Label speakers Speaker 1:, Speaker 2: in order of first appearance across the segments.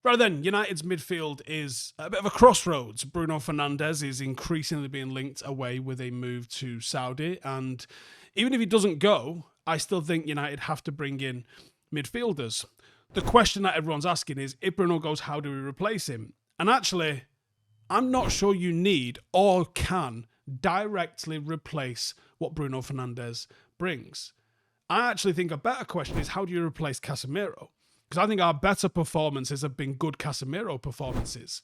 Speaker 1: Right then, United's midfield is a bit of a crossroads. Bruno Fernandes is increasingly being linked away with a move to Saudi, and even if he doesn't go, I still think United have to bring in midfielders. The question that everyone's asking is, if Bruno goes, how do we replace him? And actually, I'm not sure you need or can directly replace what Bruno Fernandes brings. I actually think a better question is, how do you replace Casemiro? Because I think our better performances have been good Casemiro performances.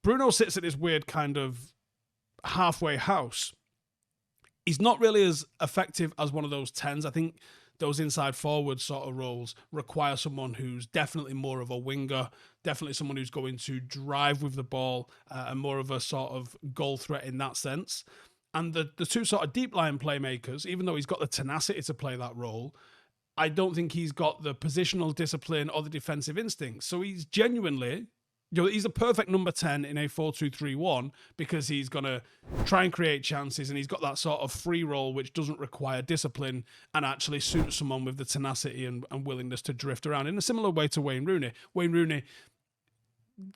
Speaker 1: Bruno sits at this weird kind of halfway house. He's not really as effective as one of those 10s. I think those inside forward sort of roles require someone who's definitely more of a winger, definitely someone who's going to drive with the ball and more of a sort of goal threat in that sense. And the two sort of deep line playmakers, even though he's got the tenacity to play that role, I don't think he's got the positional discipline or the defensive instincts. So he's genuinely, he's a perfect number 10 in a 4-2-3-1 because he's going to try and create chances, and he's got that sort of free role which doesn't require discipline and actually suits someone with the tenacity and willingness to drift around in a similar way to Wayne Rooney. Wayne Rooney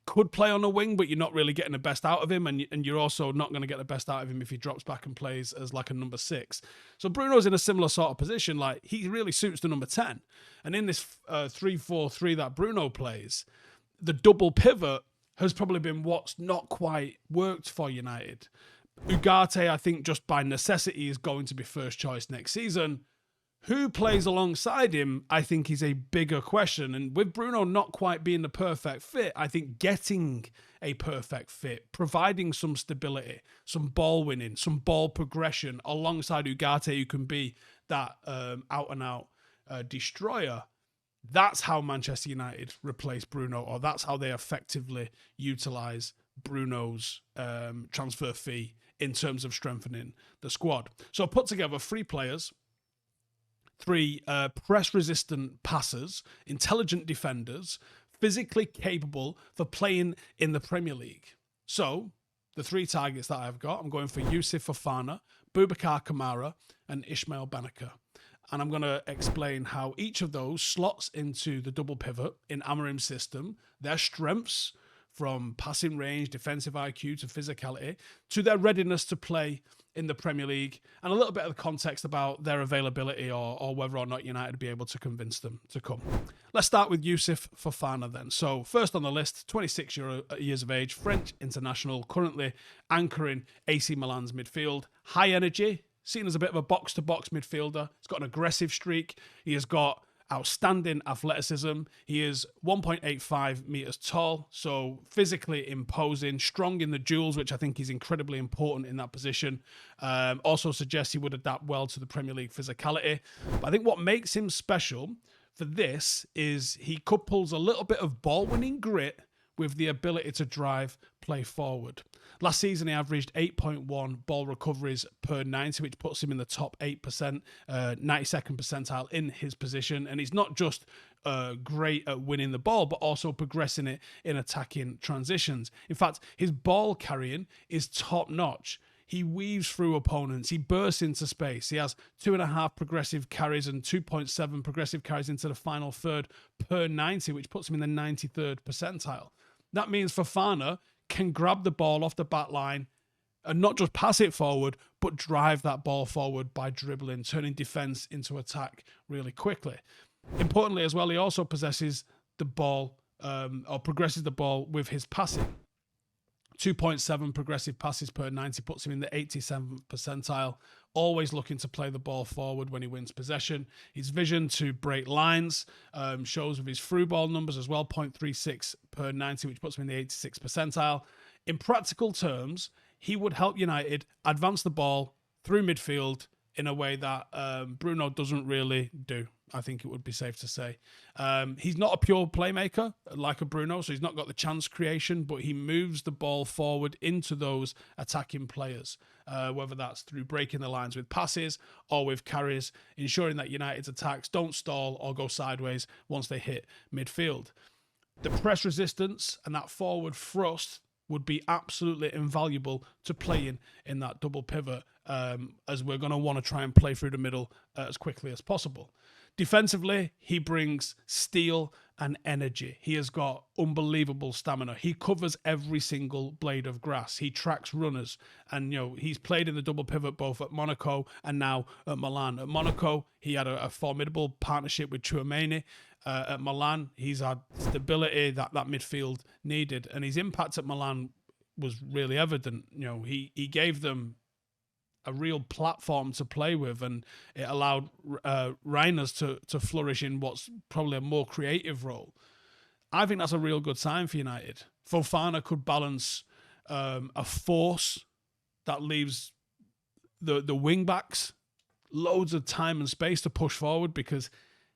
Speaker 1: could play on a wing, but you're not really getting the best out of him, and you're also not going to get the best out of him if he drops back and plays as like a number 6. So Bruno's in a similar sort of position. Like, he really suits the number 10. And in this 3-4-3 that Bruno plays, the double pivot has probably been what's not quite worked for United. Ugarte, I think, just by necessity, is going to be first choice next season. Who plays alongside him, I think, is a bigger question. And with Bruno not quite being the perfect fit, I think getting a perfect fit, providing some stability, some ball winning, some ball progression alongside Ugarte, who can be that out-and-out destroyer, that's how Manchester United replace Bruno, or that's how they effectively utilise Bruno's transfer fee in terms of strengthening the squad. So put together 3 players, 3 press-resistant passers, intelligent defenders, physically capable for playing in the Premier League. So, the 3 targets that I've got, I'm going for Youssouf, Fofana, Boubacar, Kamara, and Ismaël Bennacer. And I'm going to explain how each of those slots into the double pivot in Amorim's system, their strengths from passing range, defensive IQ to physicality, to their readiness to play in the Premier League, and a little bit of the context about their availability or whether or not United would be able to convince them to come. Let's start with Youssouf Fofana then. So first on the list, 26 years of age, French international, currently anchoring AC Milan's midfield. High energy, seen as a bit of a box-to-box midfielder. He's got an aggressive streak. He has got outstanding athleticism. He is 1.85 meters tall, so physically imposing, strong in the duels, which I think is incredibly important in that position. Also suggests he would adapt well to the Premier League physicality. But I think what makes him special for this is he couples a little bit of ball-winning grit with the ability to drive play forward. Last season, he averaged 8.1 ball recoveries per 90, which puts him in the top 8%, 92nd percentile in his position. And he's not just great at winning the ball, but also progressing it in attacking transitions. In fact, his ball carrying is top notch. He weaves through opponents. He bursts into space. He has 2.5 progressive carries and 2.7 progressive carries into the final third per 90, which puts him in the 93rd percentile. That means Fofana can grab the ball off the back line and not just pass it forward, but drive that ball forward by dribbling, turning defense into attack really quickly. Importantly as well, he also possesses the ball or progresses the ball with his passing. 2.7 progressive passes per 90 puts him in the 87th percentile, always looking to play the ball forward when he wins possession. His vision to break lines shows with his through ball numbers as well, 0.36 per 90, which puts him in the 86th percentile. In practical terms, he would help United advance the ball through midfield in a way that Bruno doesn't really do. I think it would be safe to say. He's not a pure playmaker like a Bruno, so he's not got the chance creation, but he moves the ball forward into those attacking players, whether that's through breaking the lines with passes or with carries, ensuring that United's attacks don't stall or go sideways once they hit midfield. The press resistance and that forward thrust would be absolutely invaluable to playing in that double pivot, as we're going to want to try and play through the middle as quickly as possible. Defensively, he brings steel and energy. He has got unbelievable stamina. He covers every single blade of grass. He tracks runners. And, he's played in the double pivot both at Monaco and now at Milan. At Monaco, he had a formidable partnership with Tchouaméni. At Milan, he's had stability that midfield needed. And his impact at Milan was really evident. He gave them a real platform to play with, and it allowed Reijers to flourish in what's probably a more creative role. I think that's a real good sign for United. Fofana could balance a force that leaves the wing backs loads of time and space to push forward, because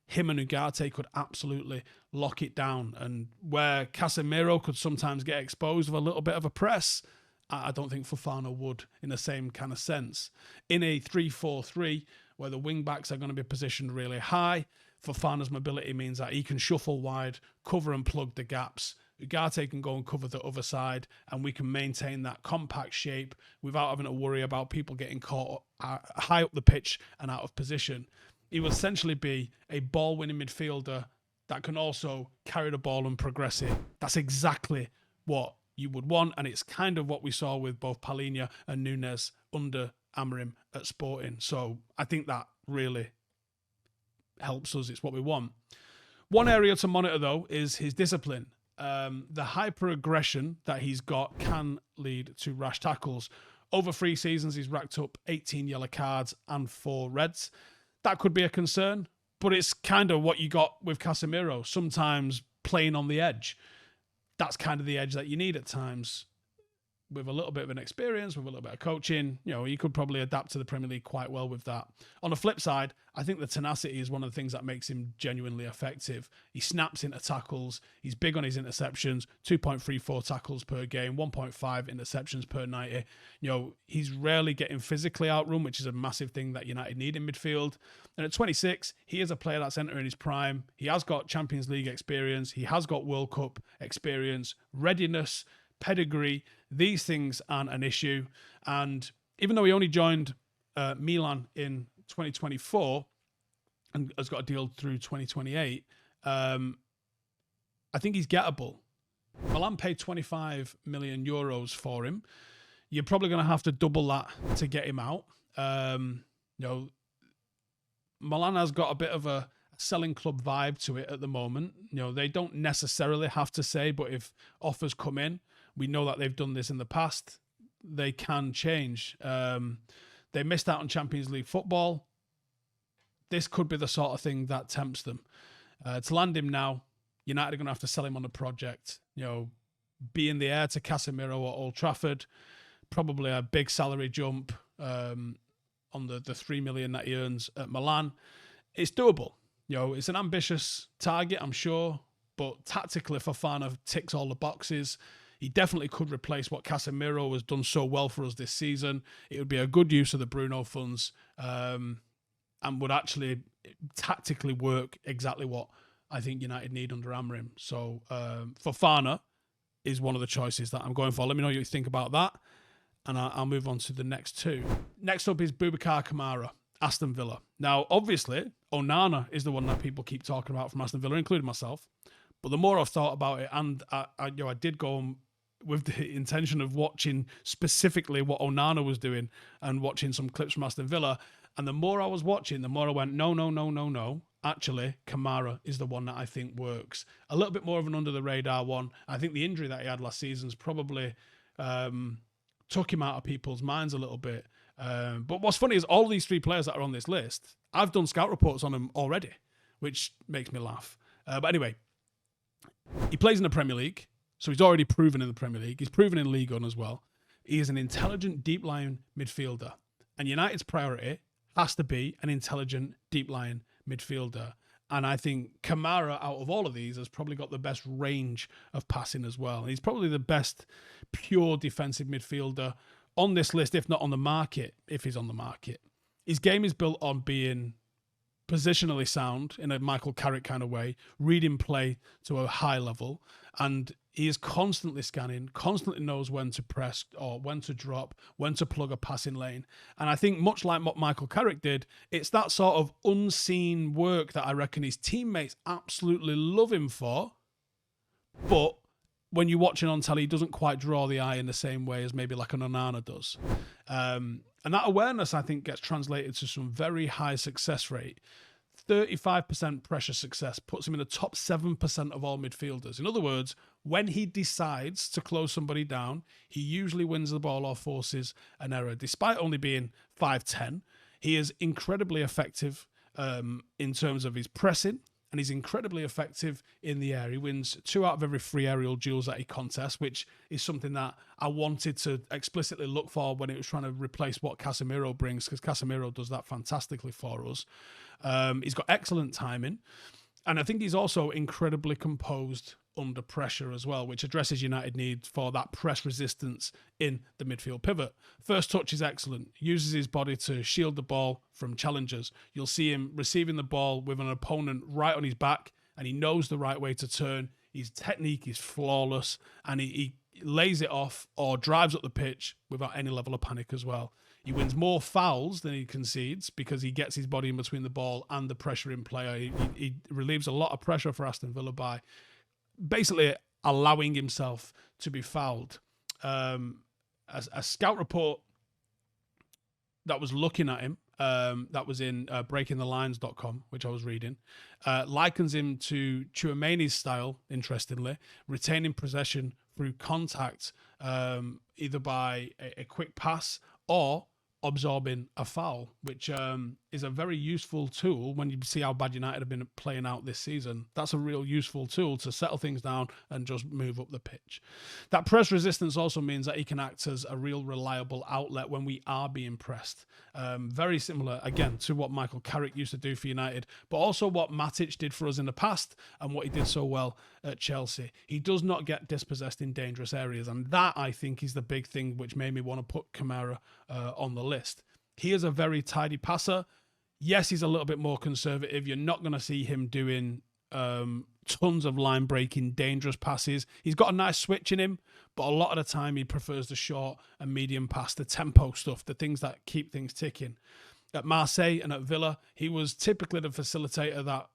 Speaker 1: him and Ugarte could absolutely lock it down. And where Casemiro could sometimes get exposed with a little bit of a press, I don't think Fofana would in the same kind of sense. In a 3-4-3, where the wing-backs are going to be positioned really high, Fofana's mobility means that he can shuffle wide, cover and plug the gaps. Ugarte can go and cover the other side, and we can maintain that compact shape without having to worry about people getting caught high up the pitch and out of position. He will essentially be a ball-winning midfielder that can also carry the ball and progress it. That's exactly what you would want, and it's kind of what we saw with both Palhinha and Nunes under Amorim at Sporting. So I think that really helps us. It's what we want. One area to monitor, though, is his discipline. The hyper-aggression that he's got can lead to rash tackles. Over 3 seasons, he's racked up 18 yellow cards and 4 reds. That could be a concern, but it's kind of what you got with Casemiro, sometimes playing on the edge. That's kind of the edge that you need at times. With a little bit of an experience, with a little bit of coaching, you could probably adapt to the Premier League quite well with that. On the flip side, I think the tenacity is one of the things that makes him genuinely effective. He snaps into tackles. He's big on his interceptions, 2.34 tackles per game, 1.5 interceptions per 90. He's rarely getting physically outrun, which is a massive thing that United need in midfield. And at 26, he is a player that's entering his prime. He has got Champions League experience. He has got World Cup experience, readiness, pedigree. These things aren't an issue. And even though he only joined Milan in 2024 and has got a deal through 2028, I think he's gettable. Milan paid 25 million euros for him. You're probably going to have to double that to get him out. Milan has got a bit of a selling club vibe to it at the moment. They don't necessarily have to say, but if offers come in, we know that they've done this in the past. They can change. They missed out on Champions League football. This could be the sort of thing that tempts them. To land him now, United are going to have to sell him on a project. Be in the air to Casemiro at Old Trafford. Probably a big salary jump on the 3 million that he earns at Milan. It's doable. It's an ambitious target, I'm sure, but tactically Fofana ticks all the boxes. He definitely could replace what Casemiro has done so well for us this season. It would be a good use of the Bruno funds and would actually tactically work exactly what I think United need under Amorim. So Fofana is one of the choices that I'm going for. Let me know what you think about that, and I'll move on to the next 2. Next up is Boubacar Kamara, Aston Villa. Now, obviously, Onana is the one that people keep talking about from Aston Villa, including myself. But the more I've thought about it, and I did go with the intention of watching specifically what Onana was doing and watching some clips from Aston Villa. And the more I was watching, the more I went, no. Actually, Kamara is the one that I think works. A little bit more of an under-the-radar one. I think the injury that he had last season's probably took him out of people's minds a little bit. But what's funny is all these 3 players that are on this list, I've done scout reports on them already, which makes me laugh. But anyway, he plays in the Premier League, so he's already proven in the Premier League. He's proven in League One as well. He is an intelligent, deep-lying midfielder. And United's priority has to be an intelligent, deep-lying midfielder. And I think Kamara, out of all of these, has probably got the best range of passing as well. And he's probably the best pure defensive midfielder on this list, if not on the market, if he's on the market. His game is built on being positionally sound in a Michael Carrick kind of way, reading play to a high level, And he is constantly scanning, constantly knows when to press or when to drop, when to plug a passing lane. And I think much like what Michael Carrick did, it's that sort of unseen work that I reckon his teammates absolutely love him for. But when you're watching on telly, he doesn't quite draw the eye in the same way as maybe like an Onana does. And that awareness, I think, gets translated to some very high success rate. 35% pressure success puts him in the top 7% of all midfielders. In other words, when he decides to close somebody down, he usually wins the ball or forces an error. Despite only being 5'10", he is incredibly effective in terms of his pressing, and he's incredibly effective in the air. He wins 2 out of every 3 aerial duels that he contests, which is something that I wanted to explicitly look for when it was trying to replace what Casemiro brings, because Casemiro does that fantastically for us. He's got excellent timing, and I think he's also incredibly composed under pressure as well, which addresses United need for that press resistance in the midfield pivot. First touch is excellent. Uses his body to shield the ball from challengers. You'll see him receiving the ball with an opponent right on his back, and he knows the right way to turn. His technique is flawless, and he lays it off or drives up the pitch without any level of panic as well. He wins more fouls than he concedes because he gets his body in between the ball and the pressure in player. He relieves a lot of pressure for Aston Villa by basically allowing himself to be fouled. A scout report that was looking at him, that was in breakingthelines.com, which I was reading, likens him to Tchouaméni's style, interestingly, retaining possession through contact, either by a quick pass or absorbing a foul, which is a very useful tool when you see how bad United have been playing out this season. That's a real useful tool to settle things down and just move up the pitch. That press resistance also means that he can act as a real reliable outlet when we are being pressed. Very similar, again, to what Michael Carrick used to do for United, but also what Matic did for us in the past and what he did so well at Chelsea. He does not get dispossessed in dangerous areas, and that, I think, is the big thing which made me want to put Kamara on the list. He is a very tidy passer. Yes, he's a little bit more conservative. You're not going to see him doing tons of line-breaking, dangerous passes. He's got a nice switch in him, but a lot of the time he prefers the short and medium pass, the tempo stuff, the things that keep things ticking. At Marseille and at Villa, he was typically the facilitator that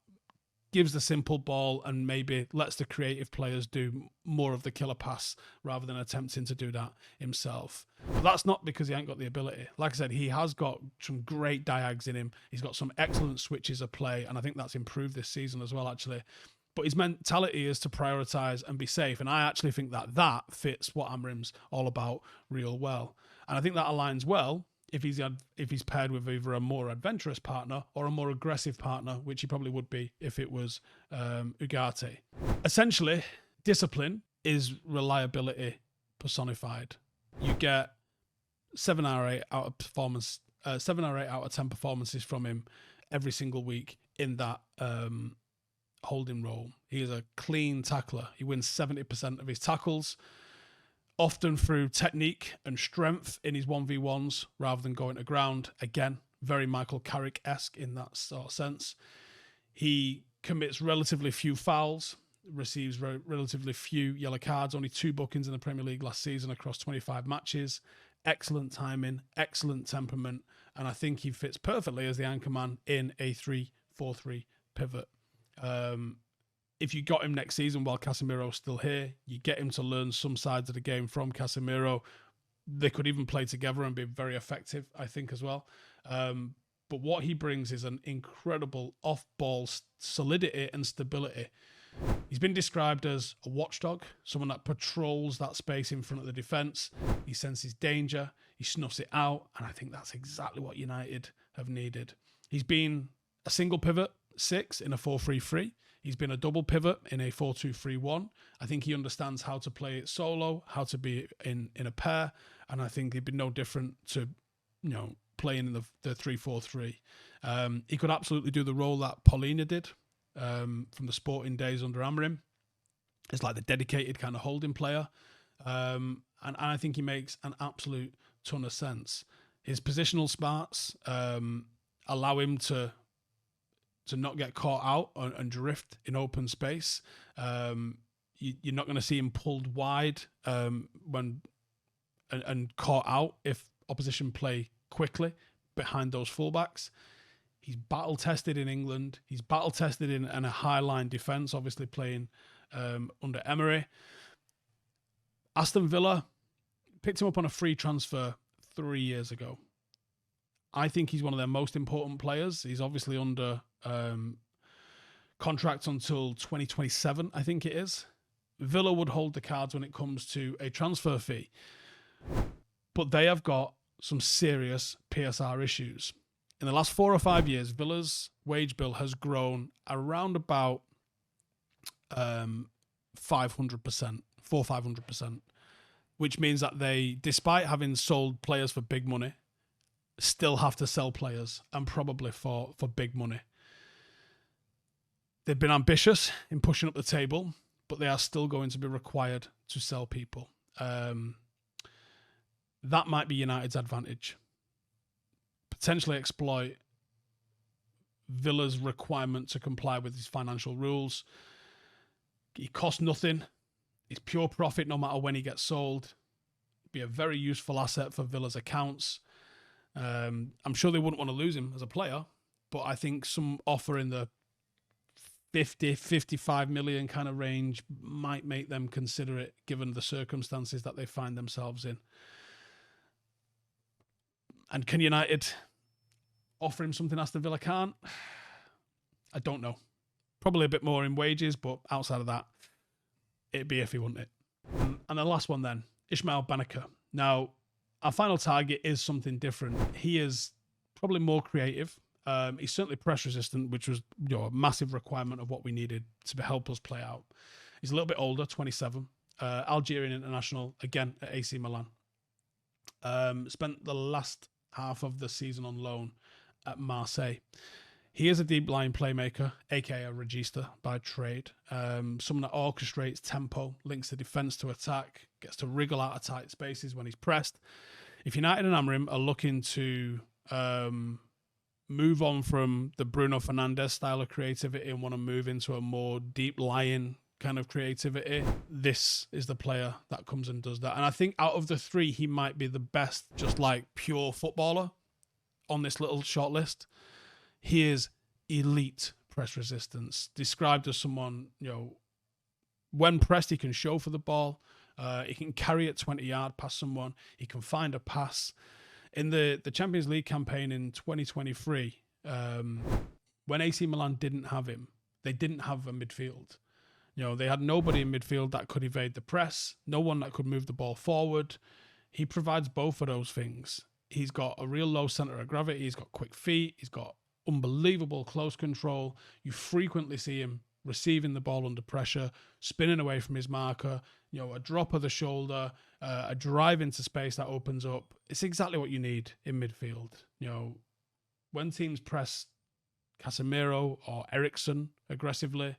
Speaker 1: gives the simple ball and maybe lets the creative players do more of the killer pass rather than attempting to do that himself. But that's not because he ain't got the ability. Like I said, he has got some great diags in him. He's got some excellent switches of play, and I think that's improved this season as well, actually. But his mentality is to prioritise and be safe, and I actually think that that fits what Amorim's all about real well. And I think that aligns well if he's paired with either a more adventurous partner or a more aggressive partner, which he probably would be if it was Ugarte. Essentially, discipline is reliability personified. You get 7 or 8 out of 10 performances from him every single week in that holding role. He is a clean tackler. He wins 70% of his tackles, often through technique and strength in his 1v1s rather than going to ground. Again, very Michael Carrick-esque in that sort of sense. He commits relatively few fouls, receives relatively few yellow cards, only 2 bookings in the Premier League last season across 25 matches. Excellent timing, excellent temperament, and I think he fits perfectly as the anchorman in a 3-4-3 pivot. If you got him next season while Casemiro's still here, you get him to learn some sides of the game from Casemiro. They could even play together and be very effective, I think, as well. But what he brings is an incredible off-ball solidity and stability. He's been described as a watchdog, someone that patrols that space in front of the defence. He senses danger, he snuffs it out, and I think that's exactly what United have needed. He's been a single pivot 6 in a 4-3-3. He's been a double pivot in a 4-2-3-1. I think he understands how to play it solo, how to be in a pair, and I think he'd be no different to, playing in the 3-4-3. He could absolutely do the role that Paulina did from the Sporting days under Amorim. It's like the dedicated kind of holding player, and I think he makes an absolute ton of sense. His positional smarts allow him to not get caught out and drift in open space. You're not going to see him pulled wide and caught out if opposition play quickly behind those fullbacks. He's battle tested in England. He's battle tested in a high line defence, obviously playing under Emery. Aston Villa picked him up on a free transfer 3 years ago. I think he's one of their most important players. He's obviously under contract until 2027, I think it is. Villa would hold the cards when it comes to a transfer fee. But they have got some serious PSR issues. In the last 4 or 5 years, Villa's wage bill has grown around about 500%, which means that they, despite having sold players for big money, still have to sell players, and probably for big money. They've been ambitious in pushing up the table, but they are still going to be required to sell people. That might be United's advantage. Potentially exploit Villa's requirement to comply with his financial rules. He costs nothing. It's pure profit no matter when he gets sold. Be a very useful asset for Villa's accounts. I'm sure they wouldn't want to lose him as a player, but I think some offer in the 50, 55 million kind of range might make them consider it, given the circumstances that they find themselves in. And can United offer him something Aston Villa can't? I don't know. Probably a bit more in wages, but outside of that, it'd be if he wouldn't it. And the last one then, Ismaël Bennacer. Now, our final target is something different. He is probably more creative. He's certainly press resistant, which was a massive requirement of what we needed to help us play out. He's a little bit older, 27. Algerian international, again, at AC Milan. Spent the last half of the season on loan at Marseille. He is a deep line playmaker, aka a regista by trade. Someone that orchestrates tempo, links the defence to attack, gets to wriggle out of tight spaces when he's pressed. If United and Amorim are looking to move on from the Bruno Fernandes style of creativity and want to move into a more deep lying kind of creativity, this is the player that comes and does that. And I think out of the three, he might be the best, just like pure footballer on this little short list. He is elite press resistance, described as someone, when pressed, he can show for the ball. He can carry it 20 yards past someone. He can find a pass. In the Champions League campaign in 2023, when AC Milan didn't have him, they didn't have a midfield. They had nobody in midfield that could evade the press, no one that could move the ball forward. He provides both of those things. He's got a real low center of gravity. He's got quick feet. He's got unbelievable close control. You frequently see him receiving the ball under pressure, spinning away from his marker, a drop of the shoulder, a drive into space that opens up. It's exactly what you need in midfield. When teams press Casemiro or Eriksen aggressively,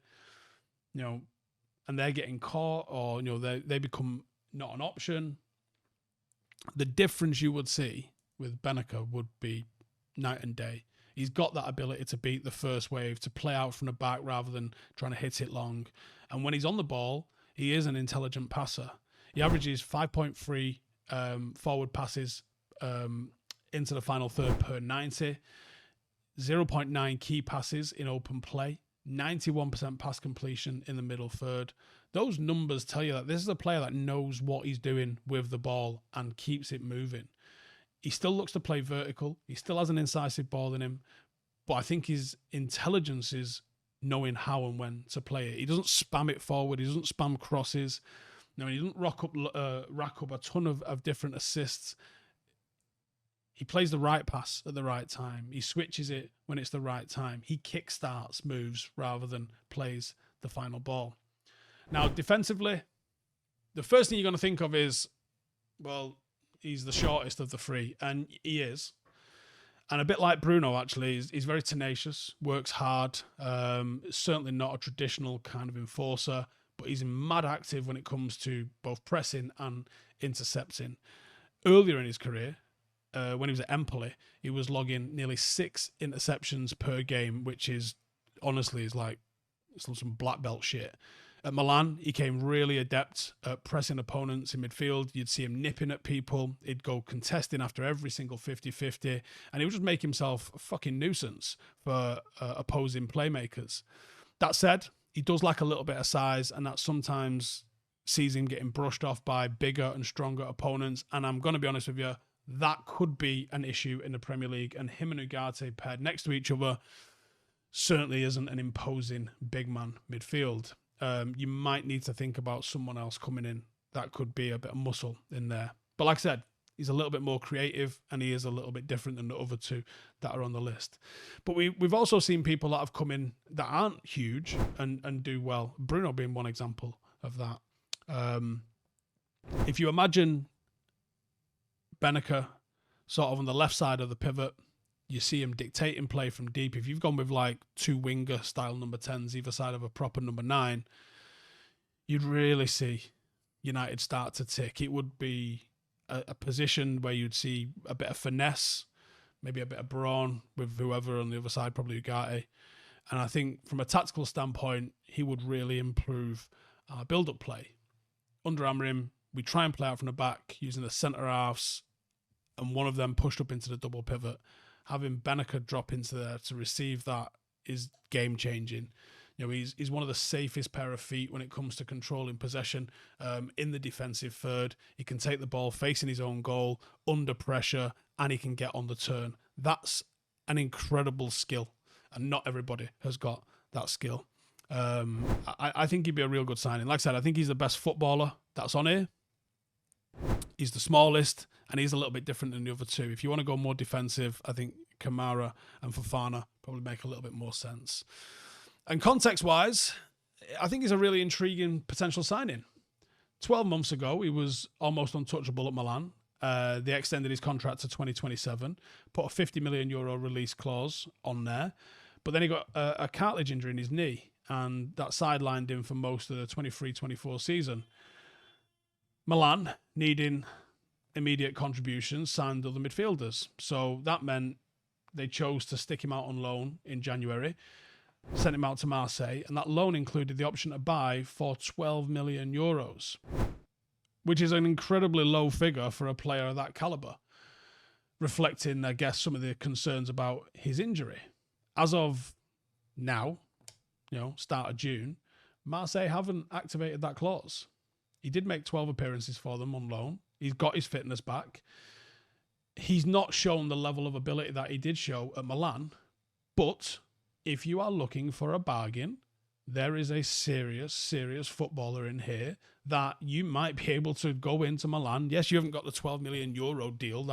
Speaker 1: and they're getting caught, or they become not an option, the difference you would see with Bennacer would be night and day. He's got that ability to beat the first wave, to play out from the back rather than trying to hit it long. And when he's on the ball, he is an intelligent passer. He averages 5.3 forward passes into the final third per 90, 0.9 key passes in open play, 91% pass completion in the middle third. Those numbers tell you that this is a player that knows what he's doing with the ball and keeps it moving. He still looks to play vertical. He still has an incisive ball in him. But I think his intelligence is knowing how and when to play it. He doesn't spam it forward. He doesn't spam crosses. He doesn't rack up a ton of different assists. He plays the right pass at the right time. He switches it when it's the right time. He kickstarts moves rather than plays the final ball. Now, defensively, the first thing you're going to think of is, well, he's the shortest of the three, and he is. And a bit like Bruno, actually, he's very tenacious, works hard. Certainly not a traditional kind of enforcer, but he's mad active when it comes to both pressing and intercepting. Earlier in his career, when he was at Empoli, he was logging nearly 6 interceptions per game, which is honestly like some black belt shit. At Milan, he came really adept at pressing opponents in midfield. You'd see him nipping at people. He'd go contesting after every single 50-50. And he would just make himself a fucking nuisance for opposing playmakers. That said, he does lack a little bit of size, and that sometimes sees him getting brushed off by bigger and stronger opponents. And I'm going to be honest with you, that could be an issue in the Premier League. And him and Ugarte paired next to each other certainly isn't an imposing big man midfield. You might need to think about someone else coming in that could be a bit of muscle in there. But like I said, he's a little bit more creative, and he is a little bit different than the other two that are on the list. But we've also seen people that have come in that aren't huge and do well. Bruno being one example of that. If you imagine Bennacer sort of on the left side of the pivot, you see him dictating play from deep. If you've gone with like two winger style number 10s either side of a proper number 9, you'd really see United start to tick. It would be a position where you'd see a bit of finesse, maybe a bit of brawn with whoever on the other side, probably Ugarte. And I think from a tactical standpoint, he would really improve our build-up play. Under Amorim, we try and play out from the back using the centre halves, and one of them pushed up into the double pivot. Having Bennacer drop into there to receive that is game-changing. You know, he's one of the safest pair of feet when it comes to controlling possession in the defensive third. He can take the ball facing his own goal, under pressure, and he can get on the turn. That's an incredible skill, and not everybody has got that skill. I think he'd be a real good signing. Like I said, I think he's the best footballer that's on here. He's the smallest, and he's a little bit different than the other two. If you want to go more defensive, I think Kamara and Fofana probably make a little bit more sense. And context-wise, I think he's a really intriguing potential signing. 12 months ago, he was almost untouchable at Milan. They extended his contract to 2027, put a €50 million release clause on there. But then he got a cartilage injury in his knee, and that sidelined him for most of the 23-24 season. Milan, needing immediate contributions, signed other midfielders. So that meant they chose to stick him out on loan in January, sent him out to Marseille, and that loan included the option to buy for €12 million, which is an incredibly low figure for a player of that calibre, reflecting, I guess, some of the concerns about his injury. As of now, start of June, Marseille haven't activated that clause. He did make 12 appearances for them on loan. He's got his fitness back. He's not shown the level of ability that he did show at Milan. But if you are looking for a bargain, there is a serious, serious footballer in here that you might be able to go into Milan. Yes, you haven't got the €12 million deal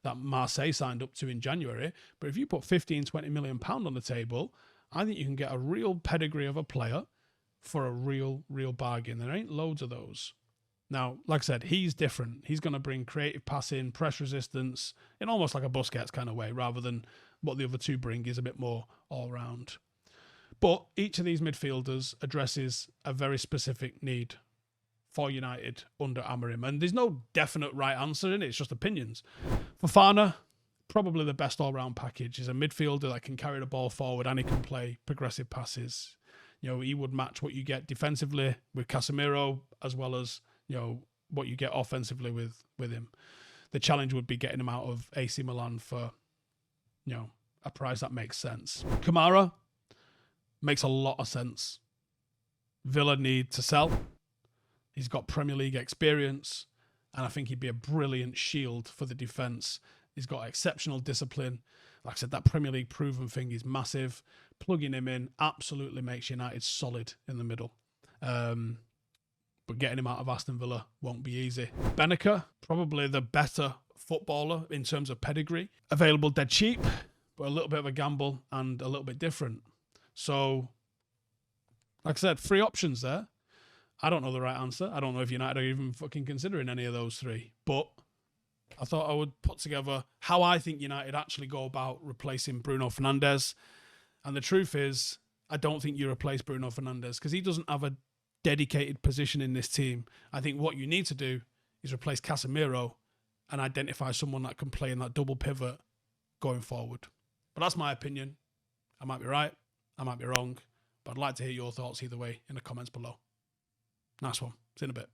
Speaker 1: that Marseille signed up to in January. But if you put £15-20 million on the table, I think you can get a real pedigree of a player for a real bargain. There ain't loads of those. Now, like I said, he's different. He's going to bring creative passing, press resistance, in almost like a Busquets kind of way, rather than what the other two bring is a bit more all-round. But each of these midfielders addresses a very specific need for United under Amorim. And there's no definite right answer in it. It's just opinions. Fofana, probably the best all-round package. He's a midfielder that can carry the ball forward and he can play progressive passes. He would match what you get defensively with Casemiro, as well as, what you get offensively with him. The challenge would be getting him out of AC Milan for, a price that makes sense. Kamara makes a lot of sense. Villa need to sell. He's got Premier League experience, and I think he'd be a brilliant shield for the defence. He's got exceptional discipline. Like I said, that Premier League proven thing is massive. Plugging him in absolutely makes United solid in the middle. But getting him out of Aston Villa won't be easy. Bennacer, probably the better footballer in terms of pedigree. Available dead cheap, but a little bit of a gamble and a little bit different. So, like I said, 3 options there. I don't know the right answer. I don't know if United are even fucking considering any of those 3. But I thought I would put together how I think United actually go about replacing Bruno Fernandes. And the truth is, I don't think you replace Bruno Fernandes because he doesn't have a dedicated position in this team. I think what you need to do is replace Casemiro and identify someone that can play in that double pivot going forward. But that's my opinion. I might be right, I might be wrong, but I'd like to hear your thoughts either way in the comments below. Nice one. See you in a bit.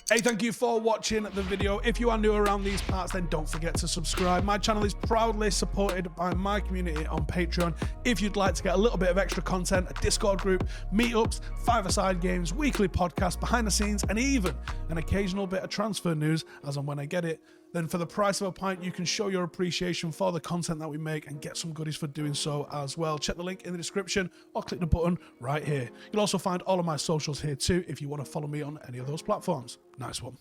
Speaker 1: Hey, thank you for watching the video. If you are new around these parts, then don't forget to subscribe. My channel is proudly supported by my community on Patreon. If you'd like to get a little bit of extra content, a Discord group, meetups, five-a-side games, weekly podcasts, behind the scenes, and even an occasional bit of transfer news as and when I get it, then for the price of a pint, you can show your appreciation for the content that we make and get some goodies for doing so as well. Check the link in the description or click the button right here. You'll also find all of my socials here too if you want to follow me on any of those platforms. Nice one.